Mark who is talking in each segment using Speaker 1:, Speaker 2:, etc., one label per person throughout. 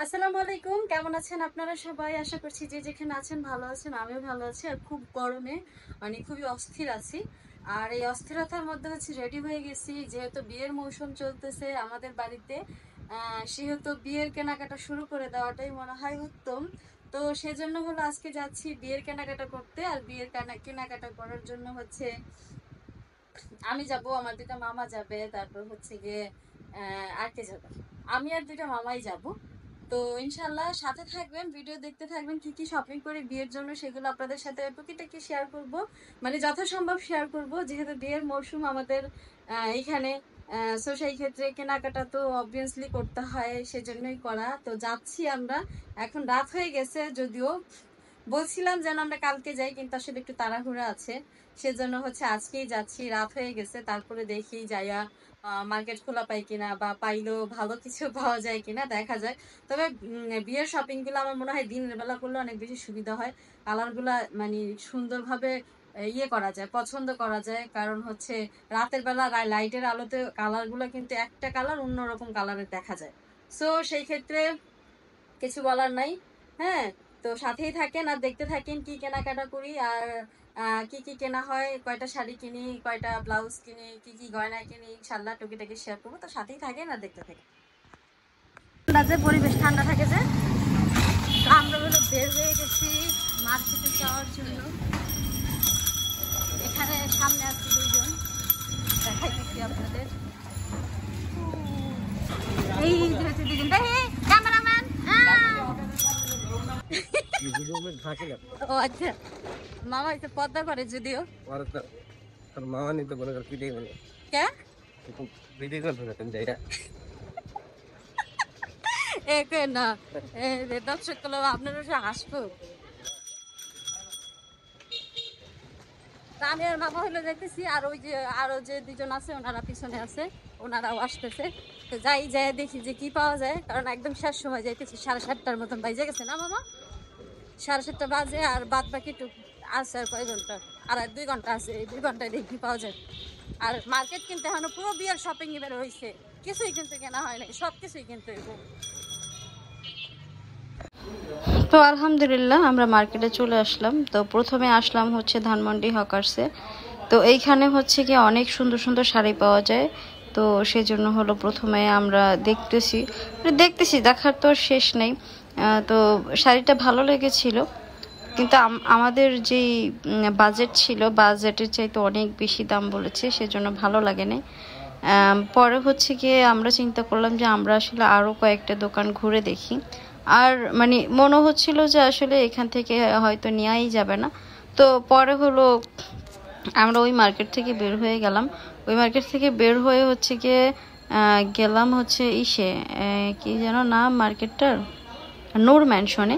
Speaker 1: আসসালামু আলাইকুম, কেমন আছেন আপনারা সবাই? আশা করছি যে যেখানে আছেন ভালো আছেন। আমিও ভালো আছি। আর খুব গরমে মানে খুবই অস্থির আছি। আর এই অস্থিরতার মধ্যে রেডি হয়ে গেছি, যেহেতু বিয়ের মৌসুম চলতেছে আমাদের বাড়িতে। সেহেতু বিয়ের কেনাকাটা শুরু করে দেওয়াটাই মনে হয় উত্তম। তো সেজন্য আজকে যাচ্ছি বিয়ের কেনাকাটা করতে। আর বিয়ের কেনাকাটা করার জন্য আমি যাব, আমার দুটা মামা যাবে, তারপর গিয়ে আর কে যাবে, আমি আর দুটা মামাই যাব। তো ইনশাল্লাহ সাথে থাকবেন, ভিডিও দেখতে থাকবেন। কি কি শপিং করি বিয়ের জন্য সেগুলো আপনাদের সাথে টুকিটাকি শেয়ার করব, মানে যথাসম্ভব শেয়ার করব, যেহেতু বিয়ের মরশুম আমাদের এখানে। সো সেই ক্ষেত্রে কেনাকাটা তো অবভিয়াসলি করতে হয়, সেজন্যই করা। তো যাচ্ছি আমরা। এখন রাত হয়ে গেছে যদিও, বলছিলাম যেন আমরা কালকে যাই, কিন্তু আসলে একটু তাড়াহুড়া আছে, সেজন্য আজকেই যাচ্ছি। রাত হয়ে গেছে, তারপরে দেখি যাইয়া মার্কেট খোলা পাই কিনা, বা পাইলেও ভালো কিছু পাওয়া যায় কিনা দেখা যায়। তবে বিয়ের শপিং গুলো আমার মনে হয় দিনের বেলা করলে অনেক বেশি সুবিধা হয়। কালার গুলা মানে সুন্দরভাবে ইয়ে করা যায়, পছন্দ করা যায়। কারণ রাতের বেলা লাইটের আলোতে কালার গুলা কিন্তু একটা কালার অন্যরকম কালারের দেখা যায়। সো সেই ক্ষেত্রে কিছু বলার নাই। হ্যাঁ, তো সাথেই থাকেন আর দেখতে থাকেন কি কেনাকাটা করি, আর কি কি কেনা হয়, কয়টা শাড়ি কিনি, কয়টা ব্লাউজ কিনি, কি কি গয়না কিনি, ইনশাল্লাহ টুকিটাকি শেয়ার করবো। তো সাথেই থাকেন আর দেখতে থাকেন। ঠান্ডা, পরিবেশ ঠান্ডা থাকে যে আমরা বের হয়ে গেছি মার্কেটে যাওয়ার জন্য। এখানে সামনে আছে দুইজন, দেখাইতেছি আপনাদের। এই দুজন, ক্যামেরাম্যান। ও আচ্ছা, মামা একটু পর্দা করে যদিও।
Speaker 2: মামা নিতে বলে পিঠে বলে
Speaker 1: কে
Speaker 2: পিঠে করতে যাই
Speaker 1: না, দর্শক গুলো আপনারা হাসবো। আমি আর মামা যাইতেছি, আর ওই যে আরো যে দুজন আছে ওনারা পিছনে আছে, ওনারাও আসতেছে। তো যাই দেখি যে কি পাওয়া যায়, কারণ একদম শেষ সময় যাইতেছি, 7:30টার মতন বাজে গেছে না মামা? 7:30 বাজে, আর বাদ বাকি আছে আর কয় ঘন্টা, আর 2 ঘন্টা আছে। এই 2 ঘন্টায় দেখি কি পাওয়া যায়। আর মার্কেট কিন্তু এখনো পুরো বিয়ের শপিং বের হয়েছে, কিছুই কিন্তু কেনা হয় নাই, সবকিছুই কিন্তু। তো আলহামদুলিল্লাহ আমরা মার্কেটে চলে আসলাম। তো প্রথমে আসলাম ধানমন্ডি হকার্সে। তো এইখানে কি অনেক সুন্দর সুন্দর শাড়ি পাওয়া যায়। তো সেজন্য প্রথমে আমরা দেখতেছি দেখার তো শেষ নেই। তো শাড়িটা ভালো লেগেছিল, কিন্তু আমাদের যেই বাজেট ছিল, বাজেটের চাইতে অনেক বেশি দাম বলেছে, সেজন্য ভালো লাগে নাই। পরে গিয়ে আমরা চিন্তা করলাম যে আমরা আসলে আরও কয়েকটা দোকান ঘুরে দেখি। আর মানে মনে হচ্ছিল যে আসলে এখান থেকে হয়তো নেওয়াই যাবে না। তো পরে আমরা ওই মার্কেট থেকে বের হয়ে গেলাম। ওই মার্কেট থেকে বের হয়ে গিয়ে গেলাম ইসে, কি যেন নাম মার্কেটটার, নূর ম্যানশনে।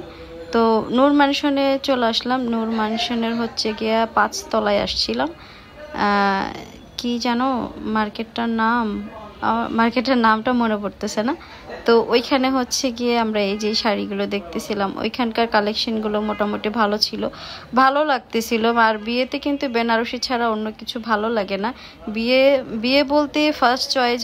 Speaker 1: তো নূর ম্যানশনে চলে আসলাম। নূর ম্যানশনের গিয়ে 5 তলায় আসছিলাম। কি যেন মার্কেটটার নাম, মার্কেটের নামটা মনে পড়তেছে না। তো ওইখানে গিয়ে আমরা এই যে শাড়িগুলো দেখতেছিলাম, ওইখানকার কালেকশনগুলো মোটামুটি ভালো ছিল, ভালো লাগতেছিল। আর বিয়েতে কিন্তু বেনারসি ছাড়া অন্য কিছু ভালো লাগে না। বিয়ে বিয়ে বলতে ফার্স্ট চয়েস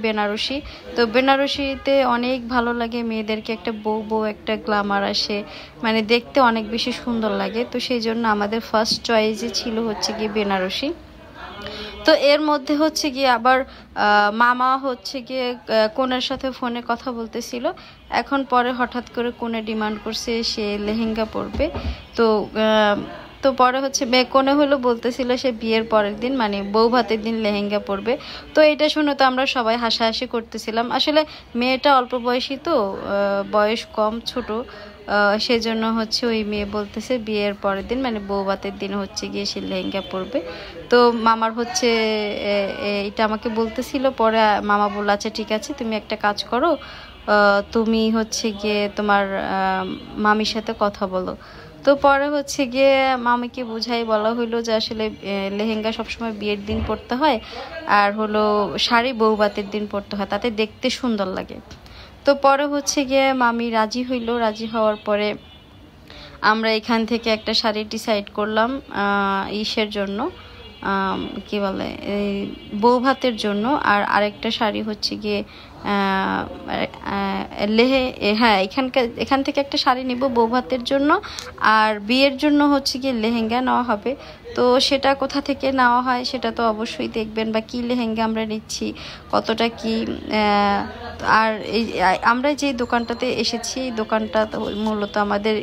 Speaker 1: বেনারসি। তো বেনারসিতে অনেক ভালো লাগে, মেয়েদেরকে একটা বউ বউ একটা গ্ল্যামার আসে, মানে দেখতে অনেক বেশি সুন্দর লাগে। তো সেই জন্য আমাদের ফার্স্ট চয়েসই ছিল গিয়ে বেনারসি। তো এর মধ্যে গিয়ে আবার মামা গিয়ে কোনের সাথে ফোনে কথা বলতেছিল। এখন পরে হঠাৎ করে কোনে ডিমান্ড করছে সে লেহেঙ্গা পরবে। তো তো পরে কোনে বলতেছিল সে বিয়ের পরের দিন মানে বউ ভাতের দিন লেহেঙ্গা পরবে। তো এটা শুনে তো আমরা সবাই হাসাহাসি করতেছিলাম। আসলে মেয়েটা অল্প বয়সী, তো বয়স কম, ছোট, সেজন্য ওই মেয়ে বলতেছে বিয়ের পরের দিন মানে বউ ভাতের দিন গিয়ে সে লেহেঙ্গা পরবে। তো মামার এটা আমাকে বলতেছিল। পরে মামা বলল আচ্ছা ঠিক আছে, তুমি একটা কাজ করো, তুমি গিয়ে তোমার মামির সাথে কথা বলো। তো পরে গিয়ে মামিকে বুঝাই বলা হইলো যে আসলে লেহেঙ্গা সবসময় বিয়ের দিন পরতে হয়, আর শাড়ি বউ ভাতের দিন পরতে হয়, তাতে দেখতে সুন্দর লাগে। তো পরে গিয়ে মামি রাজি হইলো। রাজি হওয়ার পরে আমরা এখান থেকে একটা শাড়ি ডিসাইড করলাম ইসের জন্য, কি বলে, এই বউ ভাতের জন্য। আর আরেকটা শাড়ি গিয়ে হ্যাঁ এখান থেকে একটা শাড়ি নিব বৌভাতের জন্য, আর বিয়ের জন্য হচ্ছে গিয়ে লেহেঙ্গা নেওয়া হবে। তো সেটা কোথা থেকে নেওয়া হয় সেটা তো অবশ্যই দেখবেন, বা কী লেহেঙ্গা আমরা নিচ্ছি, কতটা কি। আর আমরা যে দোকানটাতে এসেছি এই দোকানটা মূলত আমাদের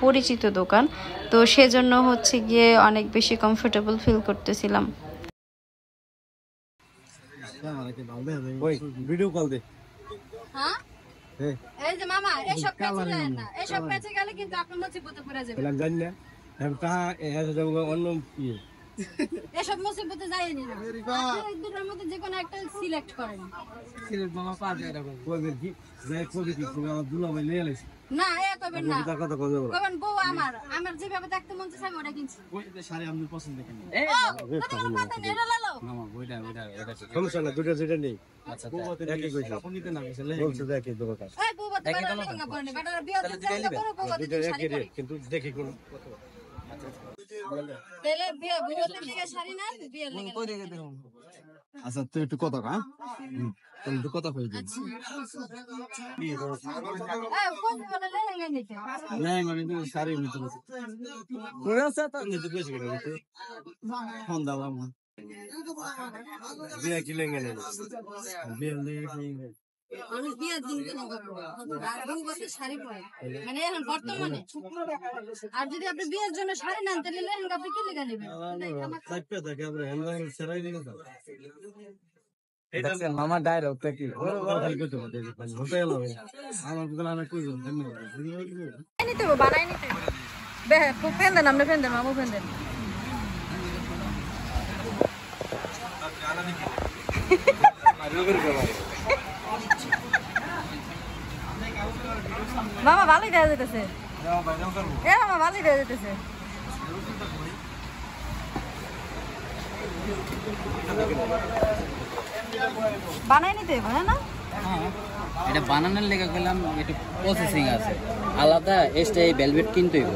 Speaker 1: পরিচিত দোকান, তো সেজন্য হচ্ছে গিয়ে অনেক বেশি কমফোর্টেবল ফিল করতেছিলাম।
Speaker 2: ভিডিও কল দে।
Speaker 3: হ্যাঁ এই যে মামা এসব পেছে যায় না, এসব পেছে গেলে কিন্তু আপনার মুসিবতে পড়ে যাবে।
Speaker 2: আমি জানি না আমি তা অন্য কি
Speaker 3: এসব মুসিবতে যায়নি না, আপনি দুটোর মধ্যে যে কোনো একটা সিলেক্ট করেন।
Speaker 2: সিলেক্ট মামা পা যায় এরকম কবে কি যাই কবে কি তুমি আমার দুলাভাই নিয়ে এলেছি
Speaker 3: না এ কবেন না,
Speaker 2: তার কথা কবে
Speaker 3: কবেন বউ আমার যেভাবে দেখতে মন চায় ওটা কিনছি।
Speaker 2: ওইটা শাড়ি আমি পছন্দ করি
Speaker 3: এই কথা নেড়া লালো
Speaker 2: মামা ওইটা সমস্যা না, দুটো দুটো নেই। আচ্ছা একই কইছো আপনি নিতে না গেছিলে বলছো দেখি দুটো কাজ
Speaker 3: এই বউ বতে বাড়া লেহেঙ্গা পরে নে বাটার বিয়ে দিতে চাইলে বড় বউ বতে
Speaker 2: দুটো একই রে, কিন্তু দেখি কোন
Speaker 3: তাহলে বিয়ে বউ থেকে শাড়ি না বিয়ে লেগে।
Speaker 2: আচ্ছা তুই একটু কথা কা তুমি একটু কথা কই দিন
Speaker 3: এই কোন বলে লেহেঙ্গা নিতে
Speaker 2: না মানে তুমি শাড়ি নিতে বলছো কোন আছে তো নিতে বেশি করে নিতে ফোন দাও আমার বিয়ে কি লেঙ্গে নেই বিয়ে লেঙ্গে
Speaker 3: আমি বিয়ের দিন কেন করবো বউ বতে শাড়ি পরে মানে এখন বর্তমানে। আর যদি আপনি বিয়ের জন্য শাড়ি নেন তাহলে লেহেঙ্গা আপনি কি লেগে নেবেন?
Speaker 2: সাইপে থাকে আমরা হ্যান্ডেল সেরাই দিন তো
Speaker 4: এটা মামা ডায়লগটা কি
Speaker 2: খালি কইতে হবে হতে গেল আমার দোকানে অনেক কইছো
Speaker 3: নিতে হবে বানাই নিতে বে ফেন দেন আপনি ফেন দেন মামু ফেন দেন। মামা ভালোই দেওয়া যেতেছে, এ মামা ভালোই দেওয়া যেতেছে। বানাই নিতে হবে না
Speaker 4: এটা বানানোর লেগে গেলাম একটু প্রসেসিং আছে আলাদা, এক্সট্রা এই ভেলভেট কিনতে হইব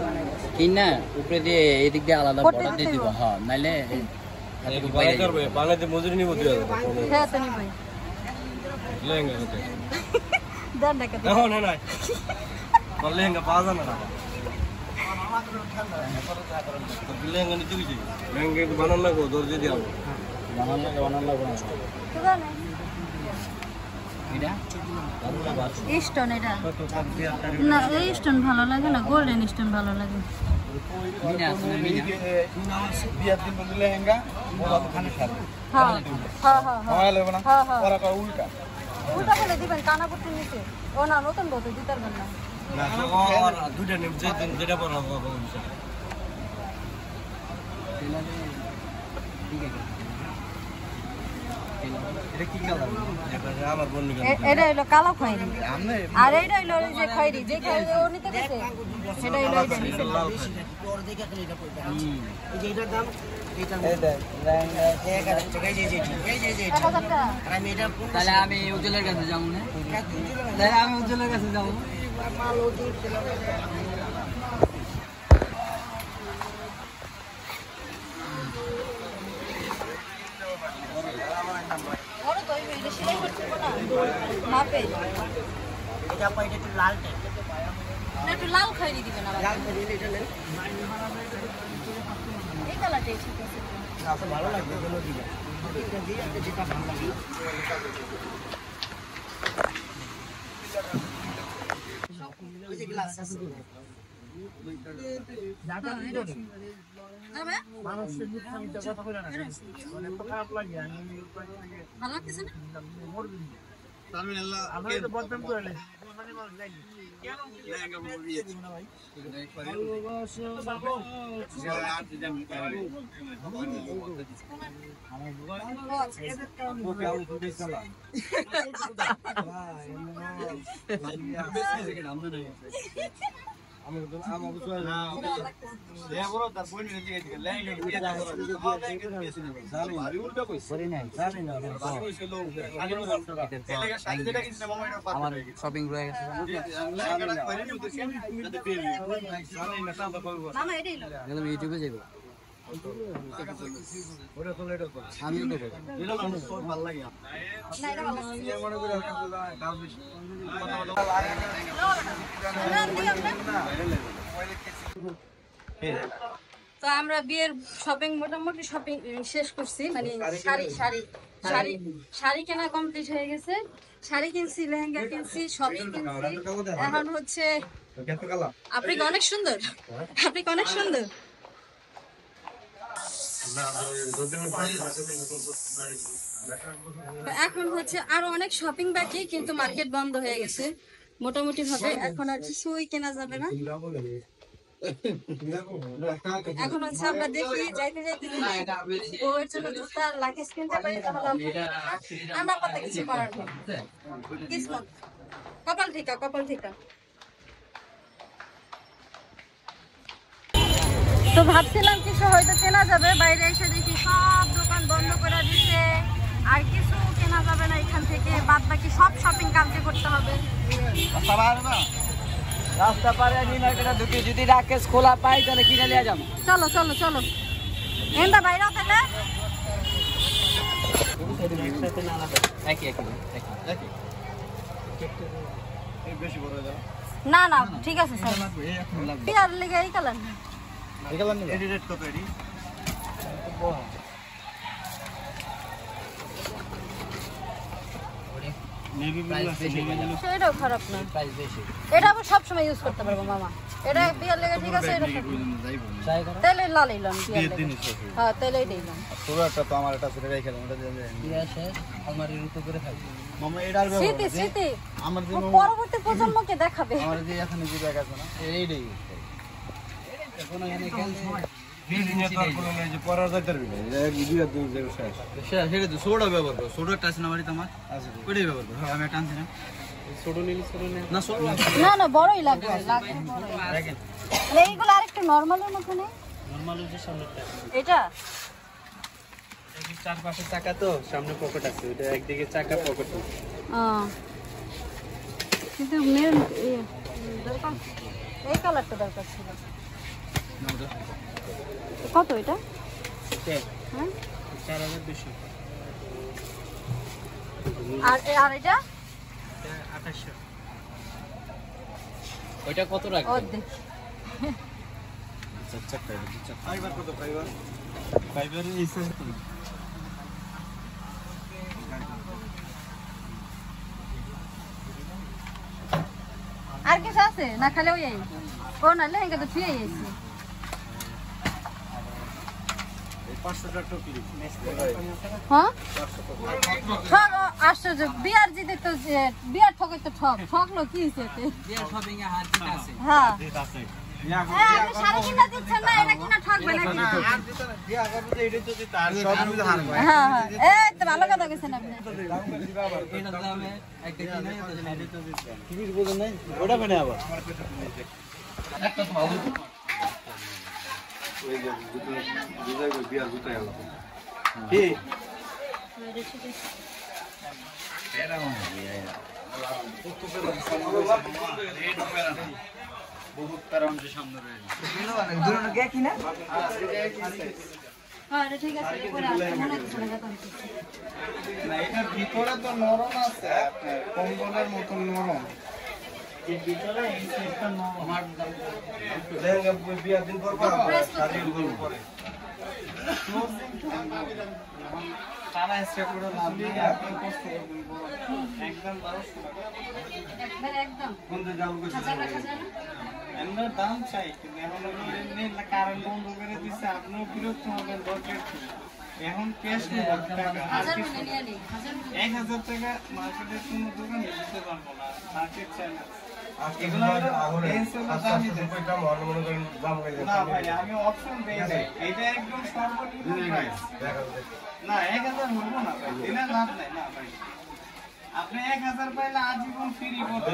Speaker 4: কিনা উপরে দিয়ে এদিক দিয়ে আলাদা বর্ডার দিয়ে দিব। হ্যাঁ নাইলে
Speaker 2: বাংলাদেশে মজুরি নিব তুই
Speaker 3: হ্যাঁ তো নিবই
Speaker 2: লেহেঙ্গা হতে
Speaker 3: দেন টাকা
Speaker 2: না না না লেহেঙ্গা পাওয়া যায় না লেহেঙ্গা নিতে গেছি লেহেঙ্গা একটু বানান লাগবো দর্জি দিয়ে
Speaker 4: বানানো লাগবে এটা
Speaker 3: স্টোন এটা না, এই স্টোন ভালো লাগে না, গোল্ডেন স্টোন ভালো লাগে।
Speaker 4: মিনা আছে না মিনা
Speaker 2: বিয়ার দিন বলে লেহেঙ্গা ওরা তো খানে খাবে
Speaker 3: হ্যাঁ হ্যাঁ হ্যাঁ
Speaker 2: হয় লাগবে না
Speaker 3: হ্যাঁ হ্যাঁ
Speaker 2: ওরা উল্টা
Speaker 3: উল্টা করে দিবেন কানা পড়তে নিচে। ও না নতুন বলতে দিতে পারবেন না।
Speaker 2: না আর দুইটা নিব যেটা পরা হবে এটা কি কালার এটা আমার বন্ধু
Speaker 3: এটা হলো কালো খয়েরি, আর এটা হলো ওই যে খয়েরি যে খয়েরি ও নিতে গেছে সেটা হলো এটা নিতে।
Speaker 2: এটার দাম এটা
Speaker 4: তাহলে আমি উজ্জ্বলের কাছে যাবো না, তাহলে আমি উজ্জ্বলের কাছে যাবো।
Speaker 3: বড় তো এটা সেলাই করতে না মাপে
Speaker 2: এটা পাই একটু লাল টাইপ
Speaker 3: না, একটু লাল খয়েরি দিবেন আবার।
Speaker 2: লাল করে এটা নেন
Speaker 3: এই কালারটাই ঠিক আছে।
Speaker 2: আচ্ছা ভালো লাগবে কোনো দিলে এটা দিয়ে যেটা ভালো লাগে ওই যে গ্লাস আছে জায়গা দিও
Speaker 3: তবে
Speaker 2: মানুষের মুখ সামনে কথা কইরা না মানে তো খারাপ লাগে আমি
Speaker 3: ভালো লাগতেছে না?
Speaker 2: আমি আল্লাহ আমরা তো বদনাম করে মানে মানুষ যাইনি কেন লেহেঙ্গা বলি না ভাই
Speaker 4: আমার শপিং রয়ে গেছে
Speaker 3: মামা এটাই লো
Speaker 4: ইউটিউবে যাবো
Speaker 2: ওটা তো এটা তো
Speaker 4: আমি তো
Speaker 2: এটা তো ভালো লাগে
Speaker 3: না এটা ভালো লাগছে।
Speaker 2: মনে করে দাও বেশি
Speaker 3: তো আমরা বিয়ের শপিং মোটামুটি শপিং শেষ করছি, মানে শাড়ি শাড়ি শাড়ি শাড়ি কেনা কমপ্লিট হয়ে গেছে। শাড়ি কিনছি, লেহেঙ্গা কিনছি, শপিং কিনছি। এখন হচ্ছে আপনি কি অনেক সুন্দর, আপনি কি অনেক সুন্দর। তো এখন হচ্ছে আরো অনেক শপিং বাকি, কিন্তু মার্কেট বন্ধ হয়ে গেছে মোটামুটি ভাবে। এখন আর কিছুই কেনা যাবে না। এখন হচ্ছে আমরা দেখি যাইতে যাইতে বউয়ের জন্য জুতা লাগেজ কিনতে পারি, তাহলে আমার কথা কিছু করার নেই। কিসমত, কপাল ঠিকা, কপাল ঠিকা। তো ভাবছিলাম কিছু হয়তো কেনা যাবে, বাইরে এসে দেখি সব দোকান বন্ধ করে দিচ্ছে, আর কিছু কেনা যাবে না এখান থেকে। বাদ বাকি সব শপিং কালকে করতে হবে।
Speaker 4: রাস্তা পারে নি মার্কেটে ঢুকে যদি রাকেশ খোলা পাই তাহলে কিনে নিয়ে যাবো।
Speaker 3: চলো চলো চলো, এন্ডা বাইরে তাহলে।
Speaker 2: বেশি বড় দাও
Speaker 3: না না ঠিক আছে স্যার, বিয়ার লেগে এই কালার
Speaker 2: এগুলা নিয়ে এডিট কত এডি নেভি ব্লু
Speaker 3: সেটাও খারাপ না,
Speaker 4: প্রাইস বেশি।
Speaker 3: এটা আবার সবসময় ইউজ করতে পারবো মামা। এটা বিয়ার লেগে ঠিক আছে, এটা
Speaker 4: ট্রাই করো।
Speaker 3: তাহলে লাল ইলাম বিয়ার লেগে। হ্যাঁ তাহলে দিলাম।
Speaker 2: পুরোটা তো আমার এটা সেটা রেখে দাও, এটা দিয়ে দেন
Speaker 4: ঠিক আছে আলমারির উপর করে থাকবে।
Speaker 2: মামা এটার
Speaker 3: স্মৃতি স্মৃতি
Speaker 2: আমার যে
Speaker 3: পরবর্তী প্রজন্মকে দেখাবে।
Speaker 2: আমার যে এখানে যে ব্যাগ আছে না এইটাই
Speaker 4: এখন এখানে খেলছে
Speaker 2: বিল্ডিং এর তো কোনো নেই যে পরার যাইতার বিলে এক দুইটা দুই জায়গা শেষ সেটা তো সোডা ব্যবহার করো, সোডা টাচ না বাড়িতে আমার আছে, ওইটাই ব্যবহার করো। হ্যাঁ আমি টানছি না, সোডা নিলি সোডা না সোডা
Speaker 3: না না বড়ই লাগবে, লাগবে বড়ই।
Speaker 2: দেখেন
Speaker 3: মানে এইগুলো আরেকটু নরমালের মতো নেই,
Speaker 4: নরমাল যে সামনেটা
Speaker 3: এটা
Speaker 4: চার পাশে চাকা তো সামনে পকেট আছে, ওটা একদিকে চাকা পকেট।
Speaker 3: কিন্তু মেরুন দরকার, এই কালারটা দরকার ছিল। কত এটা? হ্যাঁ
Speaker 4: 4200
Speaker 3: আর আর এটা
Speaker 4: 2800। ওইটা কত রাখবে?
Speaker 3: অর্ধেক।
Speaker 2: চাচা ফাইবার কত ফাইবার ফাইবার এই সেট
Speaker 3: আর কিছু আছে না, খালি ওই ও না লেহেঙ্গা তো ছুঁয়ে গেছি।
Speaker 2: 500 টাকা টপি
Speaker 3: হ্যাঁ ঠক আশ্চর্য, বিয়ার জিতে তো বিয়ার ঠকে তো ঠকলো কি হয়েছে এতে?
Speaker 4: বিয়ার শপিং এ হাত দিতে আছে।
Speaker 3: হ্যাঁ
Speaker 2: দিতে আছে
Speaker 3: হ্যাঁ, আপনি শাড়ি কিনা দিচ্ছেন না, এটা কিনা ঠকবে নাকি?
Speaker 2: আর দিতে না দিয়া করব যে এটা তো দিতে আর সব মিলে হারবে
Speaker 3: হ্যাঁ হ্যাঁ, এই তো ভালো কথা কইছেন আপনি।
Speaker 4: এটা দামে একটা কিনে তো শাড়ি তো দিতে।
Speaker 2: কি কিছু বলেন নাই ওটা মানে আবার
Speaker 4: একটা ভালো
Speaker 2: ওই যে দুধে বিয়ার দুটাই হলো কি এরা
Speaker 4: বহুত কারণ যে সামনে রয়েছে।
Speaker 3: হ্যাঁ এটা ঠিক আছে, পরে আসতে মনে হচ্ছে না কথা।
Speaker 2: না এটার ভিতরে তো নরম আছে আপনার কম্বলের মতন নরম এর ভিতরে এই সিস্টেম নরম আমার লেহেঙ্গা বিয়ার দিন পর শাড়ি পরে সারা স্টেপ করে লাভ নেই, আপনি কষ্ট করবেন একদম 1200 টাকা
Speaker 3: একবার একদম
Speaker 2: কোনটা যাবো
Speaker 3: হাজার রাখা যায় না?
Speaker 2: আমরা দাম চাই কিন্তু এখন আপনি কারেন্ট বন্ধ করে দিচ্ছে, আপনিও বিরক্ত হবেন দরকার কি এখন ক্যাশ নেই টাকা আর
Speaker 3: হাজার
Speaker 2: কিছু
Speaker 3: মিলে নিয়ে নিই, হাজার মিলে।
Speaker 2: 1000 টাকা মার্কেটের কোনো দোকানে দিতে পারবো না, মার্কেট চাই না এগুলো দামি না ভাই, আমি অপশন পেয়ে যাই, এটা একদম সর্বনিম্ন প্রাইস না 1000 হবো না ভাই, দিলে লাভ নাই না ভাই, আপনি 1000 পাইলে আজীবন ফ্রি করতে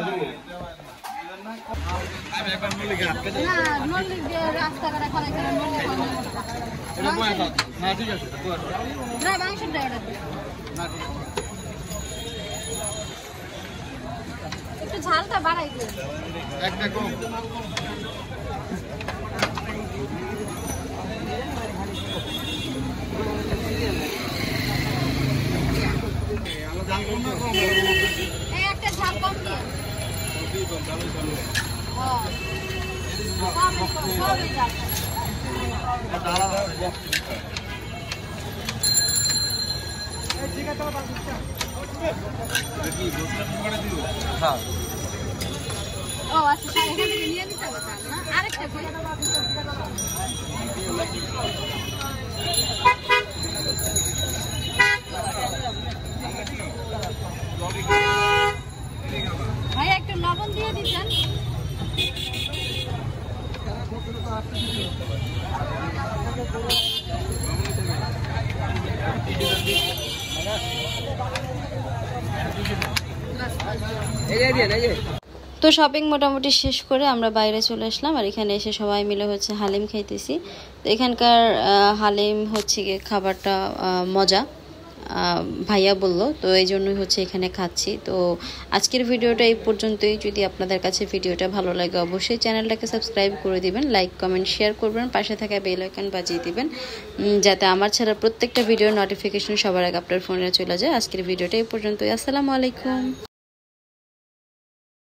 Speaker 3: না মল্লিক দিয়ে রাস্তাঘাটে খারাপ করে মল্লিক
Speaker 4: না ঠিক আছে
Speaker 3: না মাংসের ডায়টা একটু ঝালটা বাড়াই দিও।
Speaker 2: একটা কম
Speaker 3: এই একটা ঝাল কম দিয়ে সবই ঝাল ও আচ্ছা এখান থেকে নিয়ে নিতে হবে না আরেকটা কই ভাই একটু লবণ দিয়ে দিবেন
Speaker 1: তো শপিং মোটামুটি শেষ করে আমরা বাইরে চলে আসলাম আর এখানে এসে সবাই মিলে হচ্ছে হালিম খাইতেছি। তো এখানকার হালিম হচ্ছে গিয়ে খাবারটা মজা, ভাইয়া বললো, তো এই জন্যই হচ্ছে এখানে খাচ্ছি। তো আজকের ভিডিওটা এই পর্যন্তই। যদি আপনাদের কাছে ভিডিওটা ভালো লাগে অবশ্যই চ্যানেলটাকে সাবস্ক্রাইব করে দিবেন, লাইক কমেন্ট শেয়ার করবেন, পাশে থাকা বেল আইকন বাজিয়ে দিবেন যাতে আমার ছাড়া প্রত্যেকটা ভিডিওর নোটিফিকেশন সবার আগে আপনার ফোনে চলে যায়। আজকের ভিডিওটা এই পর্যন্তই। আসসালামু আলাইকুম।